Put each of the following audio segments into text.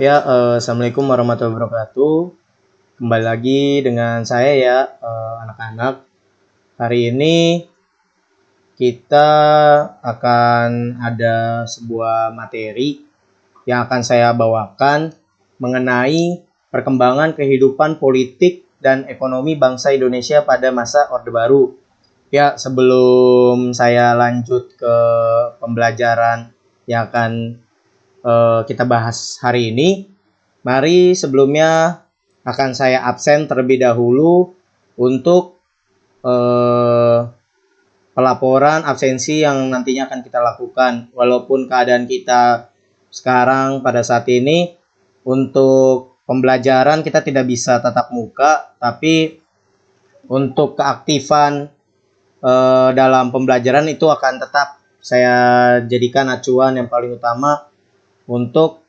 Assalamualaikum warahmatullahi wabarakatuh. Kembali lagi dengan saya ya, anak-anak. Hari ini kita akan ada sebuah materi yang akan saya bawakan mengenai perkembangan kehidupan politik dan ekonomi bangsa Indonesia pada masa Orde Baru. Ya, sebelum saya lanjut ke pembelajaran yang akan kita bahas hari ini, mari sebelumnya akan saya absen terlebih dahulu untuk pelaporan absensi yang nantinya akan kita lakukan. Walaupun keadaan kita sekarang pada saat ini untuk pembelajaran kita tidak bisa tatap muka, tapi untuk keaktifan dalam pembelajaran itu akan tetap saya jadikan acuan yang paling utama untuk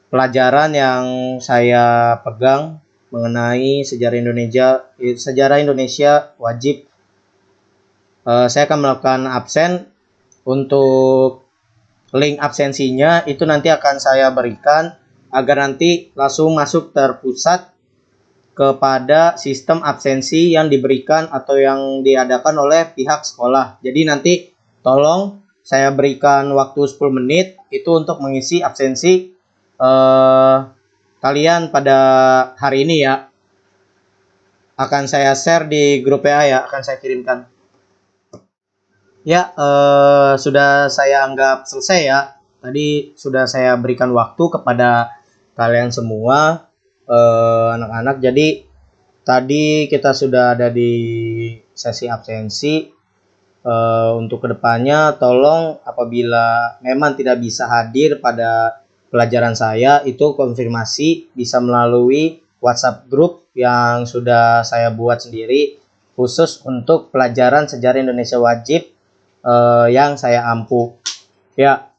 pelajaran yang saya pegang mengenai sejarah Indonesia wajib. Saya akan melakukan absen. Untuk link absensinya itu nanti akan saya berikan agar nanti langsung masuk terpusat kepada sistem absensi yang diberikan atau yang diadakan oleh pihak sekolah. Jadi nanti tolong saya berikan waktu 10 menit itu untuk mengisi absensi kalian pada hari ini ya. Akan saya share di grup WA ya, akan saya kirimkan. Ya, sudah saya anggap selesai ya. Tadi sudah saya berikan waktu kepada kalian semua, anak-anak. Jadi tadi kita sudah ada di sesi absensi. Untuk kedepannya tolong apabila memang tidak bisa hadir pada pelajaran saya, itu konfirmasi bisa melalui WhatsApp grup yang sudah saya buat sendiri khusus untuk pelajaran sejarah Indonesia wajib yang saya ampu ya.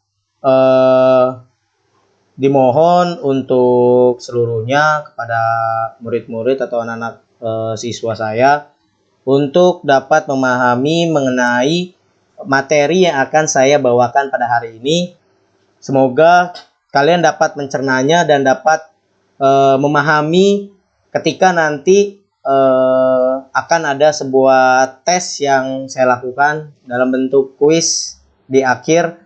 Dimohon untuk seluruhnya kepada murid-murid atau anak-anak siswa saya untuk dapat memahami mengenai materi yang akan saya bawakan pada hari ini. Semoga kalian dapat mencernanya dan dapat memahami ketika nanti akan ada sebuah tes yang saya lakukan dalam bentuk kuis di akhir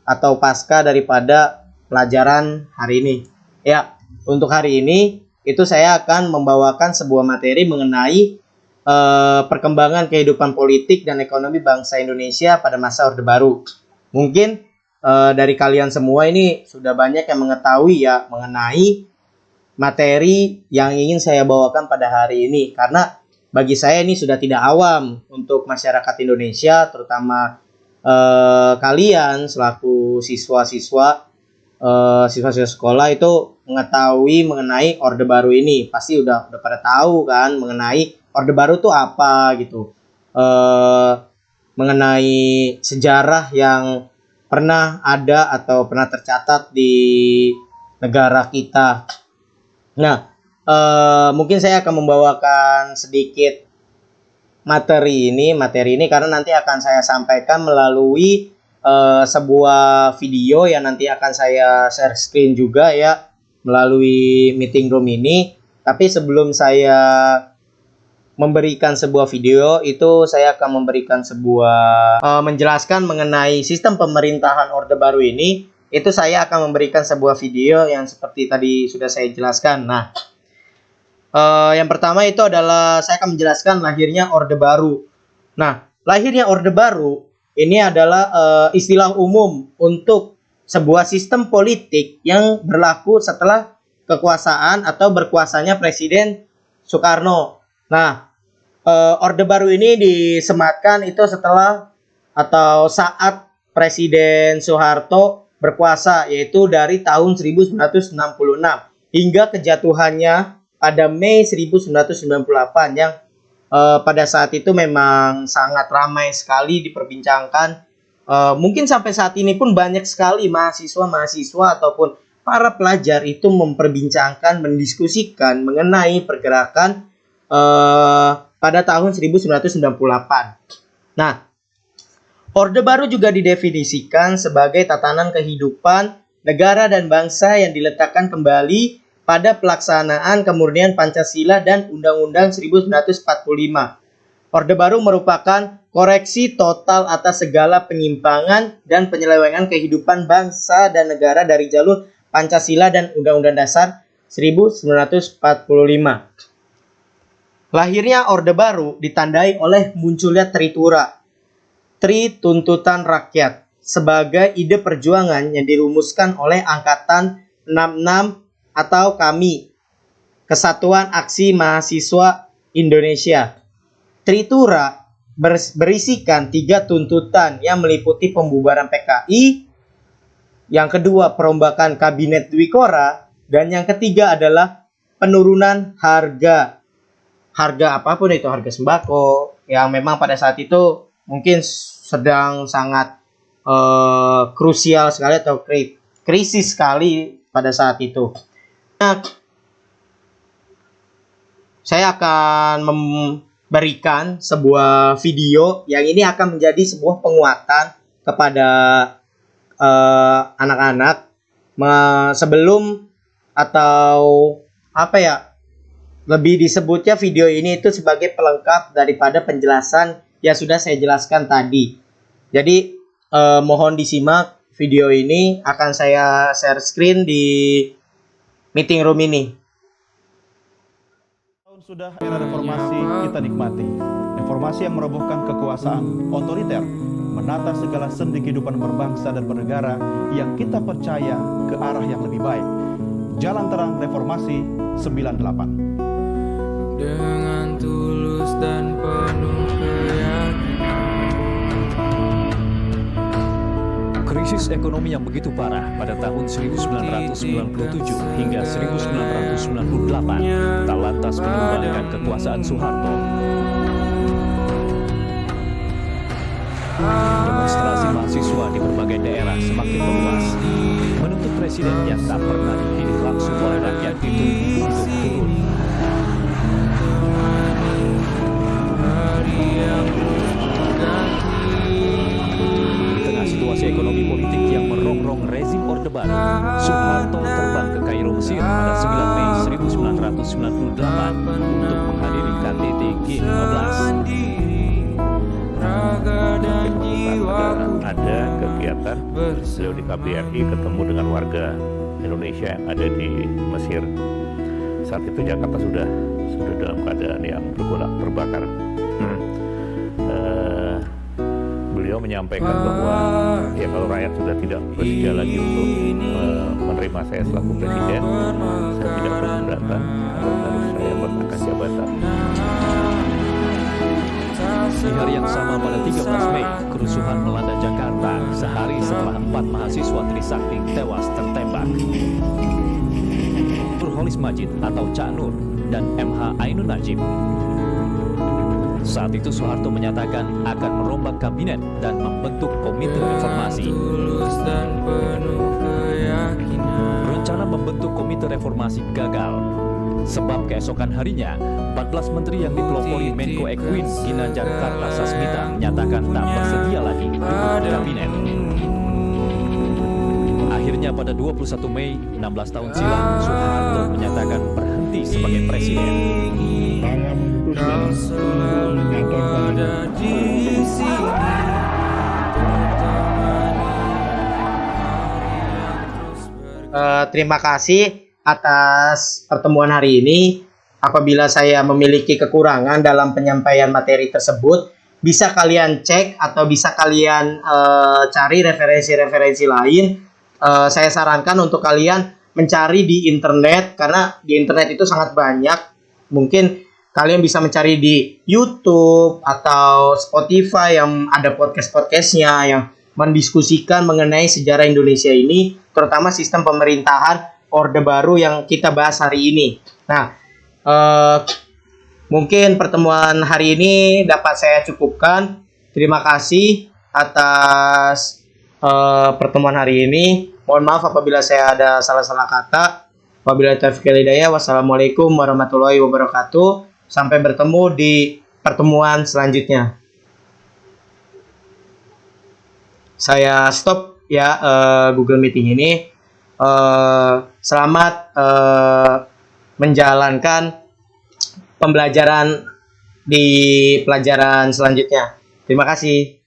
atau pasca daripada pelajaran hari ini. Ya, untuk hari ini itu saya akan membawakan sebuah materi mengenai perkembangan kehidupan politik dan ekonomi bangsa Indonesia pada masa Orde Baru. Mungkin dari kalian semua ini sudah banyak yang mengetahui ya mengenai materi yang ingin saya bawakan pada hari ini, karena bagi saya ini sudah tidak awam untuk masyarakat Indonesia, terutama kalian selaku siswa-siswa sekolah itu mengetahui mengenai Orde Baru ini. Pasti udah pada tahu kan mengenai Orde Baru itu apa gitu, mengenai sejarah yang pernah ada atau pernah tercatat di negara kita. Nah, mungkin saya akan membawakan sedikit materi ini karena nanti akan saya sampaikan melalui sebuah video yang nanti akan saya share screen juga ya melalui meeting room ini. Tapi sebelum saya memberikan sebuah video itu, saya akan memberikan sebuah menjelaskan mengenai sistem pemerintahan Orde Baru ini. Itu saya akan memberikan sebuah video yang seperti tadi sudah saya jelaskan. Nah, yang pertama itu adalah saya akan menjelaskan lahirnya Orde Baru. Nah, lahirnya Orde Baru ini adalah istilah umum untuk sebuah sistem politik yang berlaku setelah kekuasaan atau berkuasanya Presiden Soekarno. Nah, Orde Baru ini disematkan itu setelah atau saat Presiden Soeharto berkuasa, yaitu dari tahun 1966 hingga kejatuhannya pada Mei 1998 yang pada saat itu memang sangat ramai sekali diperbincangkan. Mungkin sampai saat ini pun banyak sekali mahasiswa ataupun para pelajar itu memperbincangkan, mendiskusikan mengenai pergerakan pada tahun 1998. Nah, Orde Baru juga didefinisikan sebagai tatanan kehidupan negara dan bangsa yang diletakkan kembali pada pelaksanaan kemurnian Pancasila dan Undang-Undang 1945. Orde Baru merupakan koreksi total atas segala penyimpangan dan penyelewengan kehidupan bangsa dan negara dari jalur Pancasila dan Undang-Undang Dasar 1945. Lahirnya Orde Baru ditandai oleh munculnya Tritura, Tri Tuntutan Rakyat, sebagai ide perjuangan yang dirumuskan oleh Angkatan 66 atau KAMI, Kesatuan Aksi Mahasiswa Indonesia. Tritura berisikan 3 tuntutan yang meliputi pembubaran PKI, yang kedua perombakan Kabinet Dwikora, dan yang ketiga adalah penurunan harga apapun itu, harga sembako yang memang pada saat itu mungkin sedang sangat krusial sekali atau krisis sekali pada saat itu. Nah, saya akan memberikan sebuah video yang ini akan menjadi sebuah penguatan kepada anak-anak sebelum atau apa ya, lebih disebutnya video ini itu sebagai pelengkap daripada penjelasan yang sudah saya jelaskan tadi. Jadi mohon disimak video ini, akan saya share screen di meeting room ini. Tahun sudah era reformasi kita nikmati. Reformasi yang merobohkan kekuasaan otoriter, menata segala sendi kehidupan berbangsa dan bernegara yang kita percaya ke arah yang lebih baik. Jalan terang reformasi 98. Dengan tulus dan penuh keyakinan. Krisis ekonomi yang begitu parah pada tahun 1997 hingga 1998 tak lantas menumbangkan kekuasaan Soeharto. Demonstrasi mahasiswa di berbagai daerah semakin meluas, menuntut presiden yang tak pernah dipilih langsung oleh rakyat itu untuk turun. Di tengah situasi ekonomi politik yang merongrong rezim Orde Baru, Soeharto terbang ke Kairo, Mesir pada 9 Mei 1998 untuk menghadiri KTT G15. Ada kegiatan beliau di KBRI ketemu dengan warga Indonesia yang ada di Mesir. Saat itu Jakarta sudah dalam keadaan yang bergolak terbakar. Beliau menyampaikan bahwa ya kalau rakyat sudah tidak bersedia lagi untuk menerima saya selaku presiden, saya tidak keberatan, harus saya meletakkan jabatan. Di hari yang sama pada 13 Mei, kerusuhan melanda Jakarta sehari setelah 4 mahasiswa Trisakti tewas tertembak. Nurholis Majid atau Cak Nur dan MH Ainun Najib. Saat itu Soeharto menyatakan akan merombak kabinet dan membentuk komite reformasi. Rencana membentuk komite reformasi gagal, sebab keesokan harinya 14 menteri yang dipelopori Menko Ekwin Ginanjar Kartasasmita menyatakan tak bersedia lagi duduk di kabinet. Akhirnya pada 21 Mei 16 tahun silam, Soeharto menyatakan berhenti sebagai presiden. Terima kasih atas pertemuan hari ini. Apabila saya memiliki kekurangan dalam penyampaian materi tersebut, bisa kalian cek atau bisa kalian cari referensi-referensi lain. Saya sarankan untuk kalian mencari di internet, karena di internet itu sangat banyak. Mungkin kalian bisa mencari di YouTube atau Spotify yang ada podcast-podcastnya yang mendiskusikan mengenai sejarah Indonesia ini, terutama sistem pemerintahan Orde Baru yang kita bahas hari ini. Nah, mungkin pertemuan hari ini dapat saya cukupkan. Terima kasih atas pertemuan hari ini. Mohon maaf apabila saya ada salah-salah kata. Wabillahi taufiq wal hidayah. Wassalamualaikum warahmatullahi wabarakatuh. Sampai bertemu di pertemuan selanjutnya. Saya stop ya Google Meeting ini. Selamat menjalankan pembelajaran di pelajaran selanjutnya. Terima kasih.